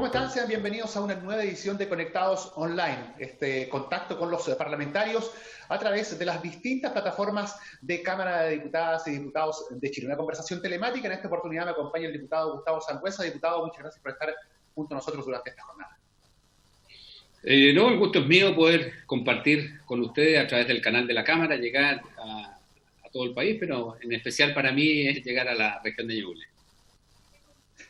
¿Cómo están? Sean bienvenidos a una nueva edición de Conectados Online, este contacto con los parlamentarios a través de las distintas plataformas de Cámara de Diputadas y Diputados de Chile. Una conversación telemática. En esta oportunidad me acompaña el diputado Gustavo Sangüesa. Diputado, muchas gracias por estar junto a nosotros durante esta jornada. No, el gusto es mío poder compartir con ustedes a través del canal de la Cámara, llegar a todo el país, pero en especial para mí es llegar a la región de Ñuble.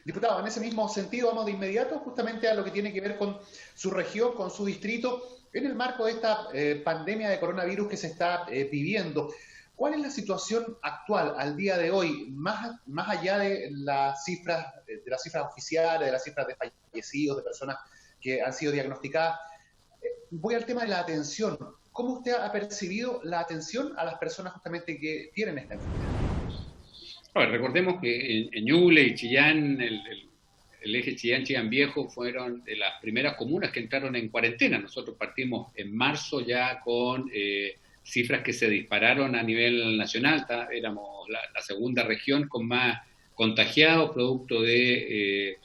Diputado, en ese mismo sentido vamos de inmediato justamente a lo que tiene que ver con su región, con su distrito, en el marco de esta pandemia de coronavirus que se está viviendo. ¿Cuál es la situación actual al día de hoy, más allá de las cifras oficiales, de las cifras de fallecidos, de personas que han sido diagnosticadas? Voy al tema de la atención. ¿Cómo usted ha percibido la atención a las personas justamente que tienen esta enfermedad? Bueno, recordemos que en Ñuble y Chillán, el eje Chillán Viejo, fueron de las primeras comunas que entraron en cuarentena. Nosotros partimos en marzo ya con cifras que se dispararon a nivel nacional. Éramos la segunda región con más contagiados, producto de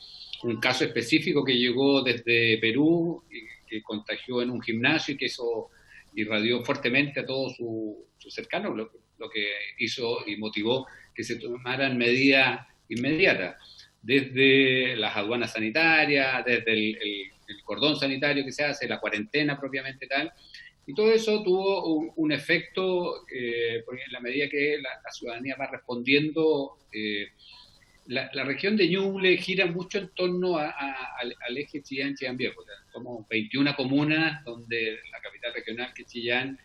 un caso específico que llegó desde Perú, que contagió en un gimnasio y que eso irradió fuertemente a todos sus cercanos, lo que hizo y motivó que se tomaran medidas inmediatas, desde las aduanas sanitarias, desde el cordón sanitario que se hace, la cuarentena propiamente tal, y todo eso tuvo un efecto, porque en la medida que la ciudadanía va respondiendo, la región de Ñuble gira mucho en torno al eje Chillán Viejo. O sea, somos 21 comunas donde la capital regional, que es Chillán,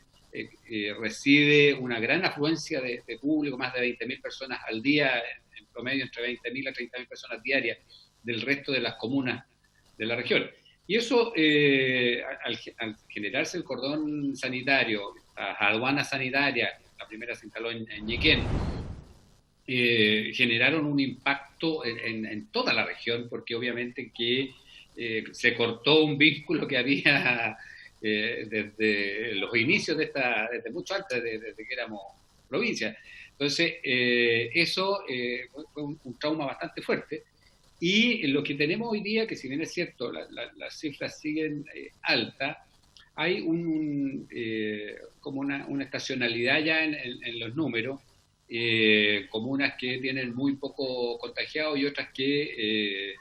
recibe una gran afluencia de público, más de 20.000 personas al día, en promedio entre 20.000 a 30.000 personas diarias del resto de las comunas de la región. Y eso, al generarse el cordón sanitario, las aduanas sanitarias, la primera se instaló en Ñiquén, generaron un impacto en toda la región, porque obviamente que se cortó un vínculo que había desde los inicios desde mucho antes, desde que éramos provincia. Entonces, eso fue un trauma bastante fuerte. Y lo que tenemos hoy día, que si bien es cierto, las cifras siguen altas, hay como una estacionalidad ya en los números, comunas que tienen muy poco contagiados y otras que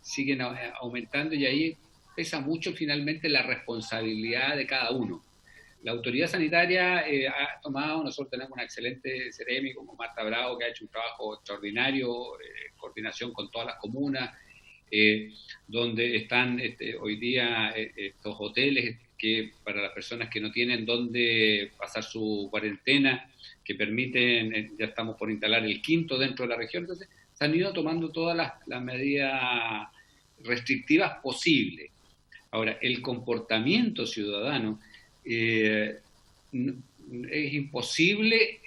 siguen aumentando, y ahí pesa mucho finalmente la responsabilidad de cada uno. La autoridad sanitaria ha tomado, nosotros tenemos una excelente Seremi como Marta Bravo, que ha hecho un trabajo extraordinario, coordinación con todas las comunas, donde están hoy día estos hoteles que para las personas que no tienen dónde pasar su cuarentena, que permiten, ya estamos por instalar el quinto dentro de la región. Entonces se han ido tomando todas las medidas restrictivas posibles. Ahora, el comportamiento ciudadano es imposible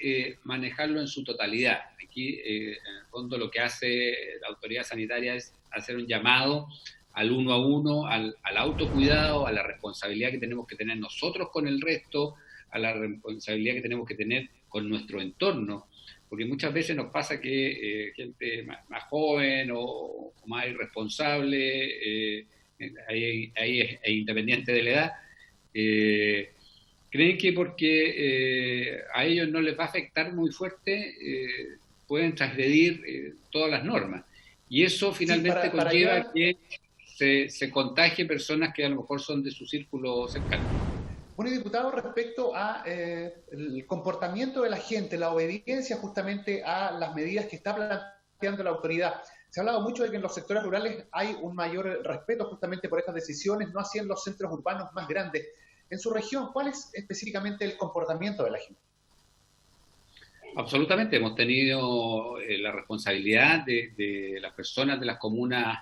manejarlo en su totalidad. Aquí, en el fondo, lo que hace la autoridad sanitaria es hacer un llamado al uno a uno, al autocuidado, a la responsabilidad que tenemos que tener nosotros con el resto, a la responsabilidad que tenemos que tener con nuestro entorno, porque muchas veces nos pasa que gente más joven o más irresponsable, ahí es independiente de la edad, creen que porque a ellos no les va a afectar muy fuerte, pueden transgredir todas las normas. Y eso finalmente conlleva que se contagien personas que a lo mejor son de su círculo cercano. Bueno, diputado, respecto a el comportamiento de la gente, la obediencia justamente a las medidas que está planteando la autoridad. Se ha hablado mucho de que en los sectores rurales hay un mayor respeto justamente por estas decisiones, no así en los centros urbanos más grandes. En su región, ¿cuál es específicamente el comportamiento de la gente? Absolutamente, hemos tenido la responsabilidad de las personas de las comunas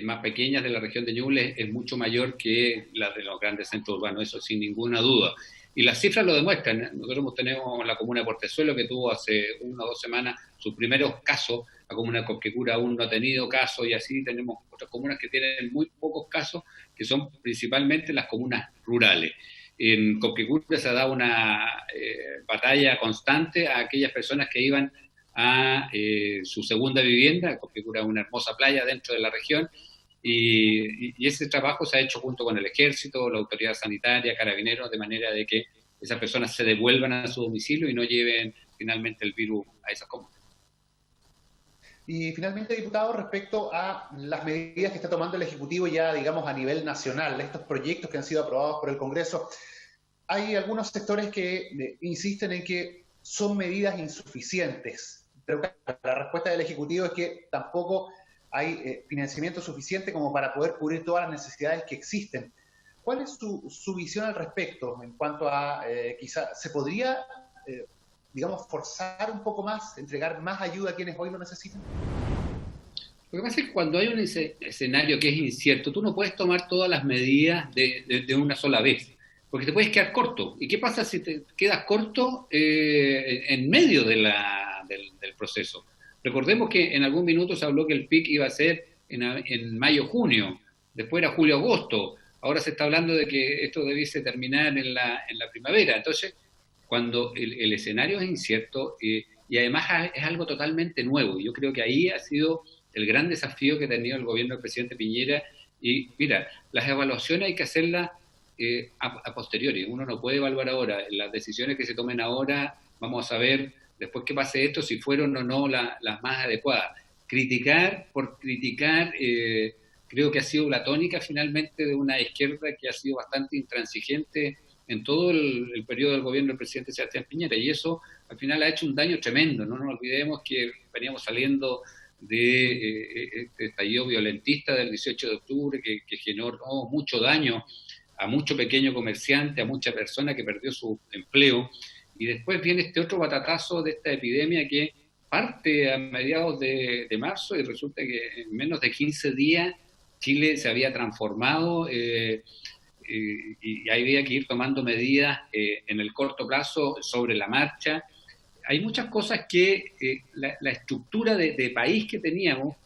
más pequeñas de la región de Ñuble es mucho mayor que la de los grandes centros urbanos, eso sin ninguna duda. Y las cifras lo demuestran. Nosotros tenemos la comuna de Portezuelo, que tuvo hace 1 o 2 semanas sus primeros casos. La comuna de Cosquecura aún no ha tenido casos, y así tenemos otras comunas que tienen muy pocos casos, que son principalmente las comunas rurales. En Cosquecura se ha dado una batalla constante a aquellas personas que iban a su segunda vivienda. Cosquecura es una hermosa playa dentro de la región, y ese trabajo se ha hecho junto con el Ejército, la autoridad sanitaria, Carabineros, de manera de que esas personas se devuelvan a su domicilio y no lleven finalmente el virus a esas comunas. Y finalmente, diputado, respecto a las medidas que está tomando el Ejecutivo ya, digamos, a nivel nacional, estos proyectos que han sido aprobados por el Congreso, hay algunos sectores que insisten en que son medidas insuficientes. Pero la respuesta del Ejecutivo es que tampoco hay financiamiento suficiente como para poder cubrir todas las necesidades que existen. ¿Cuál es su visión al respecto en cuanto a quizá se podría, digamos, forzar un poco más, entregar más ayuda a quienes hoy lo necesitan? Lo que pasa es que cuando hay un escenario que es incierto, tú no puedes tomar todas las medidas de una sola vez, porque te puedes quedar corto. ¿Y qué pasa si te quedas corto en medio del proceso? Recordemos que en algún minuto se habló que el pic iba a ser en mayo-junio, después era julio-agosto, ahora se está hablando de que esto debiese terminar en la primavera. Entonces, cuando el escenario es incierto y además es algo totalmente nuevo, yo creo que ahí ha sido el gran desafío que ha tenido el gobierno del presidente Piñera. Y mira, las evaluaciones hay que hacerlas a posteriori. Uno no puede evaluar ahora. Las decisiones que se tomen ahora, vamos a saber después que pase esto si fueron o no las más adecuadas. Criticar por criticar, creo que ha sido la tónica finalmente de una izquierda que ha sido bastante intransigente en todo el periodo del gobierno del presidente Sebastián Piñera, y eso al final ha hecho un daño tremendo. No nos olvidemos que veníamos saliendo de este estallido violentista del 18 de octubre que generó mucho daño a mucho pequeño comerciante, a mucha persona que perdió su empleo, y después viene este otro batatazo de esta epidemia que parte a mediados de marzo y resulta que en menos de 15 días Chile se había transformado y había que ir tomando medidas en el corto plazo sobre la marcha. Hay muchas cosas que la estructura de país que teníamos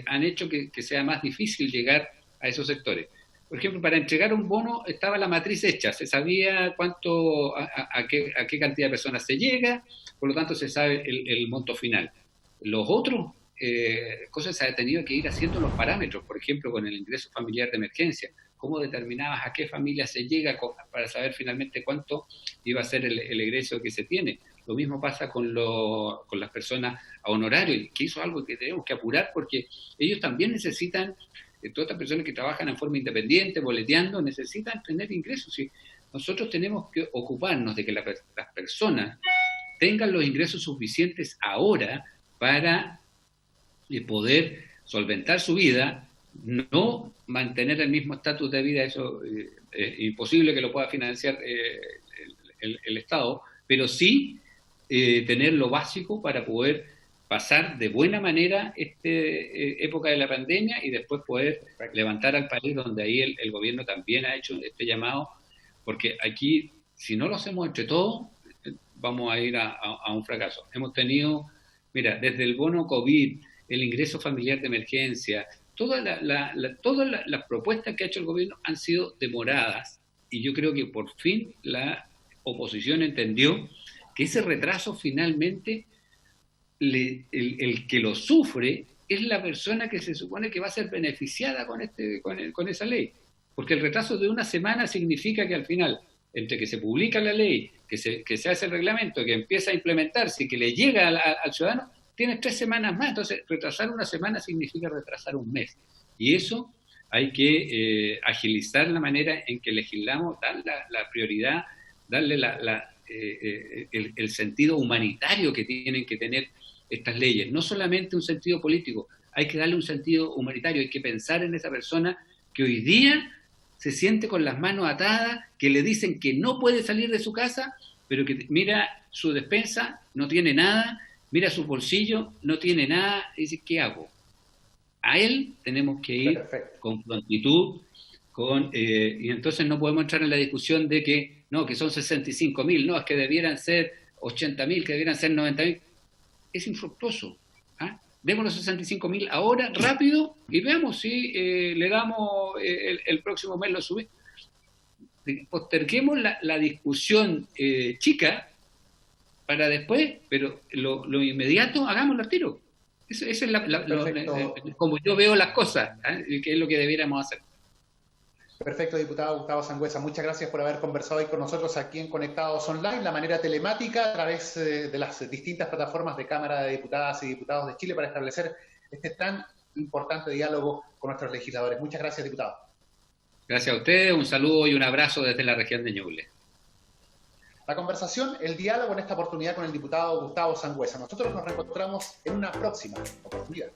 han hecho que sea más difícil llegar a esos sectores. Por ejemplo, para entregar un bono estaba la matriz hecha, se sabía cuánto, a qué cantidad de personas se llega, por lo tanto se sabe el monto final. Los otros cosas se ha tenido que ir haciendo los parámetros, por ejemplo, con el ingreso familiar de emergencia. ¿Cómo determinabas a qué familia se llega para saber finalmente cuánto iba a ser el egreso que se tiene? Lo mismo pasa con las personas a honorario, que eso es algo que tenemos que apurar porque ellos también necesitan, todas estas personas que trabajan en forma independiente, boleteando, necesitan tener ingresos. ¿Sí? Nosotros tenemos que ocuparnos de que las personas tengan los ingresos suficientes ahora para poder solventar su vida, no mantener el mismo estatus de vida, eso es imposible que lo pueda financiar el Estado, pero sí tener lo básico para poder pasar de buena manera esta época de la pandemia y después poder levantar al país, donde ahí el gobierno también ha hecho este llamado, porque aquí, si no lo hacemos entre todos, vamos a ir a un fracaso. Hemos tenido, mira, desde el bono COVID, el ingreso familiar de emergencia, todas las propuestas que ha hecho el gobierno han sido demoradas, y yo creo que por fin la oposición entendió que ese retraso finalmente, el que lo sufre es la persona que se supone que va a ser beneficiada con esa ley. Porque el retraso de una semana significa que al final, entre que se publica la ley, que se hace el reglamento, que empieza a implementarse y que le llega al ciudadano, tienes 3 semanas más. Entonces, retrasar una semana significa retrasar un mes. Y eso hay que agilizar la manera en que legislamos, dar la prioridad, darle el sentido humanitario que tienen que tener estas leyes. No solamente un sentido político, hay que darle un sentido humanitario, hay que pensar en esa persona que hoy día se siente con las manos atadas, que le dicen que no puede salir de su casa, pero que mira su despensa, no tiene nada, mira su bolsillo, no tiene nada, y dice, ¿qué hago? A él tenemos que ir con prontitud, y entonces no podemos entrar en la discusión de que no, que son 65.000, no, es que debieran ser 80.000, que debieran ser 90.000. Es infructuoso. Demos los 65.000 ahora, rápido, y veamos si le damos el próximo mes lo subimos. Posterguemos la discusión chica para después, pero lo inmediato hagámoslo al tiro. Eso es Perfecto. como yo veo las cosas, ¿eh? Que es lo que debiéramos hacer. Perfecto, diputado Gustavo Sangüesa. Muchas gracias por haber conversado hoy con nosotros aquí en Conectados Online, la manera telemática a través de las distintas plataformas de Cámara de Diputadas y Diputados de Chile para establecer este tan importante diálogo con nuestros legisladores. Muchas gracias, diputado. Gracias a ustedes, un saludo y un abrazo desde la región de Ñuble. La conversación, el diálogo en esta oportunidad con el diputado Gustavo Sangüesa. Nosotros nos reencontramos en una próxima oportunidad.